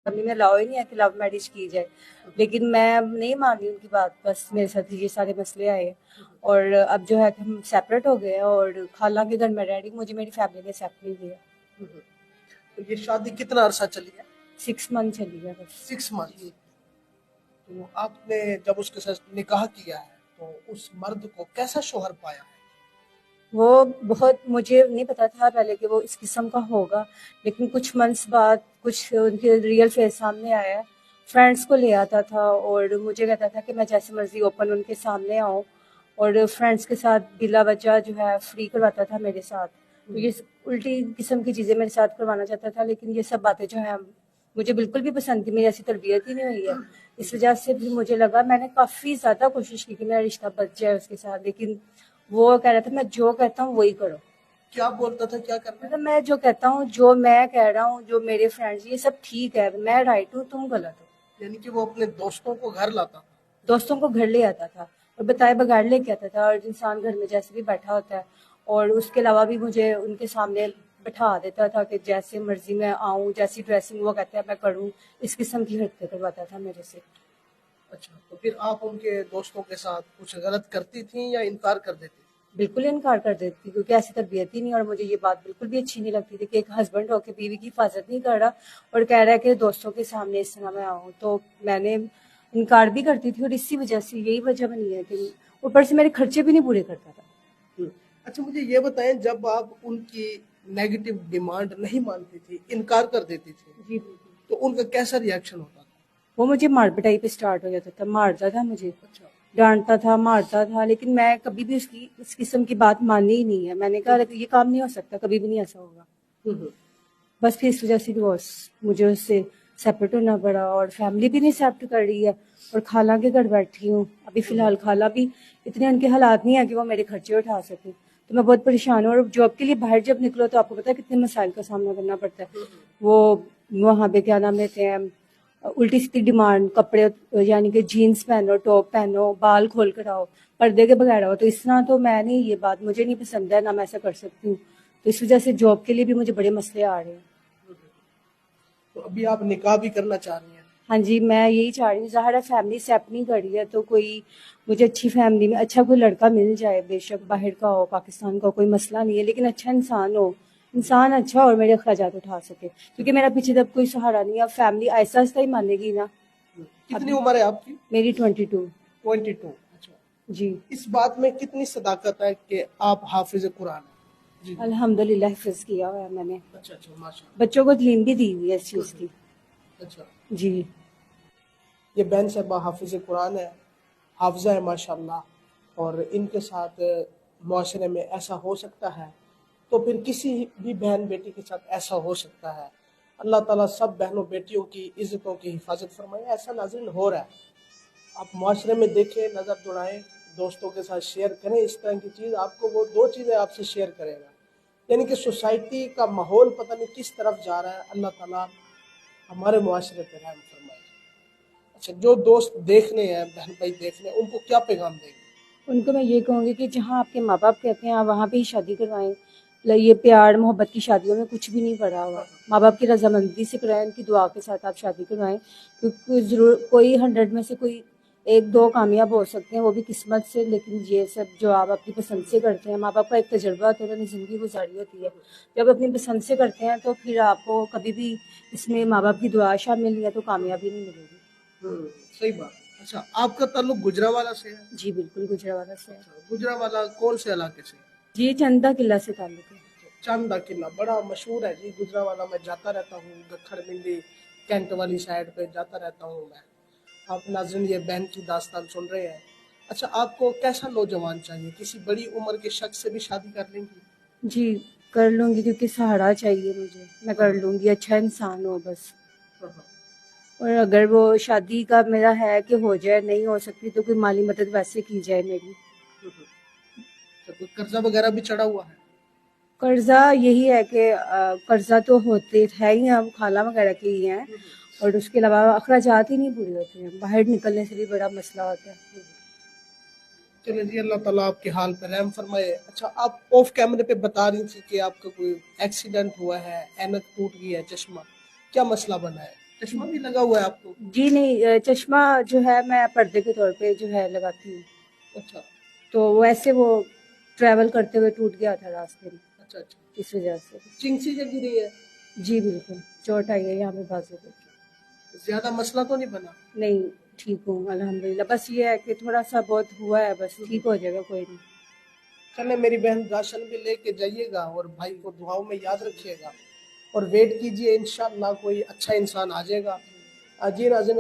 Family में allow ही नहीं है कि लव मैरिज की जाए, लेकिन मैं अब नहीं मान रही उनकी बात। बस मेरे साथ ये सारे मसले आए और अब जो है कि हम सेपरेट हो गए और खाला के घर में रह रही, मुझे मेरी फैमिली ने एक्सेप्ट नहीं किया। तो ये शादी कितना अरसा चली है? 6 मंथ चली गया बस। 6 मंथ। तो आपने जब उसके साथ निकाह किया है तो उस मर्द को कैसा शोहर पाया है? वो बहुत, मुझे नहीं पता था पहले कि वो इस किस्म का होगा, लेकिन कुछ मंथ्स बाद कुछ उनके रियल फेस सामने आया। फ्रेंड्स को ले आता था और मुझे कहता था कि मैं जैसे मर्जी ओपन उनके सामने आऊँ, और फ्रेंड्स के साथ बिला वजह जो है फ्री करवाता था मेरे साथ। तो ये उल्टी किस्म की चीज़ें मेरे साथ करवाना चाहता था, लेकिन ये सब बातें जो है मुझे बिल्कुल भी पसंद थी, मेरी ऐसी तरबियत ही नहीं हुई है। इस वजह से भी मुझे लगा, मैंने काफ़ी ज़्यादा कोशिश की कि मेरा रिश्ता बच जाए उसके साथ, लेकिन वो कह रहा था मैं जो कहता हूँ वही करो। क्या बोलता था, क्या करना है? मतलब मैं जो कहता हूँ, जो मैं कह रहा हूँ, जो मेरे फ्रेंड्स, ये सब ठीक है, मैं राइट हूँ, तुम गलत हो। यानी कि वो अपने दोस्तों को घर लाता था? दोस्तों को घर ले आता था और बताए बगैर लेके आता था, और इंसान घर में जैसे भी बैठा होता है, और उसके अलावा भी मुझे उनके सामने बैठा देता था कि जैसे मर्जी मैं आऊँ, जैसी ड्रेसिंग वो कहते हैं मैं करूँ, इस किस्म की हरकतें करवाता था मेरे से। अच्छा, तो फिर आप उनके दोस्तों के साथ कुछ गलत करती थी या इनकार कर देती थी? बिल्कुल इनकार कर देती, क्योंकि ऐसी तरबियत ही नहीं, और मुझे ये बात बिल्कुल भी अच्छी नहीं लगती थी कि एक हस्बैंड होकर बीवी की हिफाजत नहीं कर रहा और कह रहा है कि दोस्तों के सामने इस तरह मैं आऊँ। तो मैंने इनकार भी करती थी, और इसी वजह से, यही वजह बनी है कि ऊपर से मेरे खर्चे भी नहीं पूरे करता था। अच्छा, मुझे ये बताएं, जब आप उनकी नेगेटिव डिमांड नहीं मानती थी, इनकार कर देती थी, जी, तो उनका कैसा रिएक्शन होता था? वो मुझे मार पिटाई पे स्टार्ट हो जाता था, मारता था मुझे, अच्छा। डांटता था, मारता था, लेकिन मैं कभी भी उसकी इस किस्म की बात मानी ही नहीं है। मैंने कहा ये काम नहीं हो सकता, कभी भी नहीं ऐसा होगा। बस फिर इस वजह से डिवोर्स, मुझे उससे सेपरेट होना पड़ा, और फैमिली भी नहीं एक्सेप्ट कर रही है, और खाला के घर बैठी हूँ अभी फिलहाल। खाला भी इतने उनके हालात नहीं है कि वो मेरे खर्चे उठा सके, तो मैं बहुत परेशान हूँ। और जॉब के लिए बाहर जब निकलो तो आपको पता है कितने मसाइल का सामना करना पड़ता है। वो वहाँ पे क्या नाम लेते हैं, उल्टी सीधी डिमांड, कपड़े यानी कि जीन्स पहनो, टॉप पहनो, बाल खोल कर आओ, पर्दे के बगैर आओ, तो इस तरह तो मैं नहीं, ये बात मुझे नहीं पसंद है, ना मैं ऐसा कर सकती हूँ। तो इस वजह से जॉब के लिए भी मुझे बड़े मसले आ रहे हैं। तो अभी आप निकाह भी करना चाह रही हैं? हाँ जी, मैं यही चाह रही हूँ, ज़ाहिर है फैमिली एक्सेप्ट नहीं कर रही है, तो कोई मुझे अच्छी फैमिली में अच्छा कोई लड़का मिल जाए, बेशक बाहर का हो, पाकिस्तान का, कोई मसला नहीं है, लेकिन अच्छा इंसान हो, इंसान अच्छा और मेरे अखराजात उठा सके, क्योंकि मेरा पीछे तब कोई सहारा नहीं है। अब फैमिली आहिस्ता आहिस्ता ही मानेगी ना। कितनी उम्र है आपकी? मेरी 22। 22। अच्छा, जी, इस बात में कितनी सदाकत है कि आप हाफिज कुरान हैं? जी। अल्हम्दुलिल्लाह हिफ्ज़ किया हुआ है मैंने, अच्छा अच्छा, माशाल्लाह। बच्चों को तालीम भी दी हुई है इस चीज़ की। अच्छा, जी, ये बहन साहबा हाफिज कुरान है, हाफजा है माशाल्लाह, और इनके साथ मुआशरे में ऐसा हो सकता है तो फिर किसी भी बहन बेटी के साथ ऐसा हो सकता है। अल्लाह ताला सब बहनों बेटियों की इज्जतों की हिफाजत फरमाए। ऐसा नाज़रीन हो रहा है, आप मुआशरे में देखें, नज़र दौड़ाएं, दोस्तों के साथ शेयर करें इस तरह की चीज़। आपको वो दो चीज़ें आपसे शेयर करेगा, यानी कि सोसाइटी का माहौल पता नहीं किस तरफ जा रहा है। अल्लाह ताला हमारे मुआशरे पर रहम फरमाए। अच्छा, जो दोस्त देखने हैं, बहन भाई देखने हैं, उनको क्या पैगाम देंगे? उनको मैं ये कहूँगी कि जहाँ आपके माँ बाप कहते हैं आप वहाँ पे ही शादी करवाएं। ये प्यार मोहब्बत की शादियों में कुछ भी नहीं पड़ा हुआ। माँ बाप की रजामंदी से कराएं, उनकी दुआ के साथ आप शादी करवाएं, क्योंकि जरूर कोई 100 में से कोई एक दो कामयाब हो सकते हैं, वो भी किस्मत से, लेकिन ये सब जो आप अपनी पसंद से करते हैं, माँ बाप का एक तजुर्बा होता है, उन्होंने ज़िंदगी गुजारी होती है। जब अपनी पसंद से करते हैं तो फिर आपको कभी भी इसमें माँ बाप की दुआ शामिल नहीं है तो कामयाबी नहीं मिलेगी। सही बात। अच्छा, आपका ताल्लुक गुजरावाला से है? जी बिल्कुल, गुजरावाला से है। अच्छा, गुजरावाला कौन से इलाके से? जी चंदा किला से ताल्लुक है। चांदा किला बड़ा मशहूर है जी गुजरावाला, मैं जाता रहता हूँ, गखड़ मिंडी कैंट वाली साइड पे जाता रहता हूँ मैं। आप नाज़रीन ये बहन की दास्तान सुन रहे हैं। अच्छा, आपको कैसा नौजवान चाहिए? किसी बड़ी उम्र के शख्स से भी शादी कर लेंगी? जी कर लूँगी, क्योंकि सहारा चाहिए मुझे, मैं कर लूँगी, अच्छा इंसान हो बस। और अगर वो शादी का मेरा है कि हो जाए, नहीं हो सकती तो कोई माली मदद वैसे की जाए मेरी। तो कोई कर्जा वगैरह भी चढ़ा हुआ है? कर्जा यही है कि कर्जा तो होते है ही, हम खाला वगैरह के ही हैं, और उसके अलावा अखराजात ही नहीं पूरे होते हैं, बाहर निकलने से भी बड़ा मसला होता है। चलिए जी, अल्लाह ताला आपके हाल पे रहम फरमाए। अच्छा, आप ऑफ कैमरे पे बता रही थी कि आपका कोई एक्सीडेंट हुआ है, ऐनक टूट गई है, चश्मा, क्या मसला बना है? चश्मा भी लगा हुआ है आपको? जी नहीं, चश्मा जो है मैं पर्दे के तौर पे जो है लगाती हूँ, अच्छा तो वैसे वो ट्रैवल करते हुए टूट गया था रास्ते में, अच्छा अच्छा। इस वजह से। चिंग सी जग गिरी है? जी बिल्कुल, चोट आई है यहाँ पे बाजू पे। ज्यादा मसला तो नहीं बना? नहीं, ठीक हूँ अल्हम्दुलिल्लाह, बस ये है कि थोड़ा सा बहुत हुआ है, बस ठीक हो जाएगा, कोई नहीं। चले मेरी बहन, राशन भी लेके जाइएगा और भाई को दुआओं में याद रखिएगा और वेट कीजिए, इंशाअल्लाह कोई अच्छा इंसान आ जाएगा। जी नाज़रीन,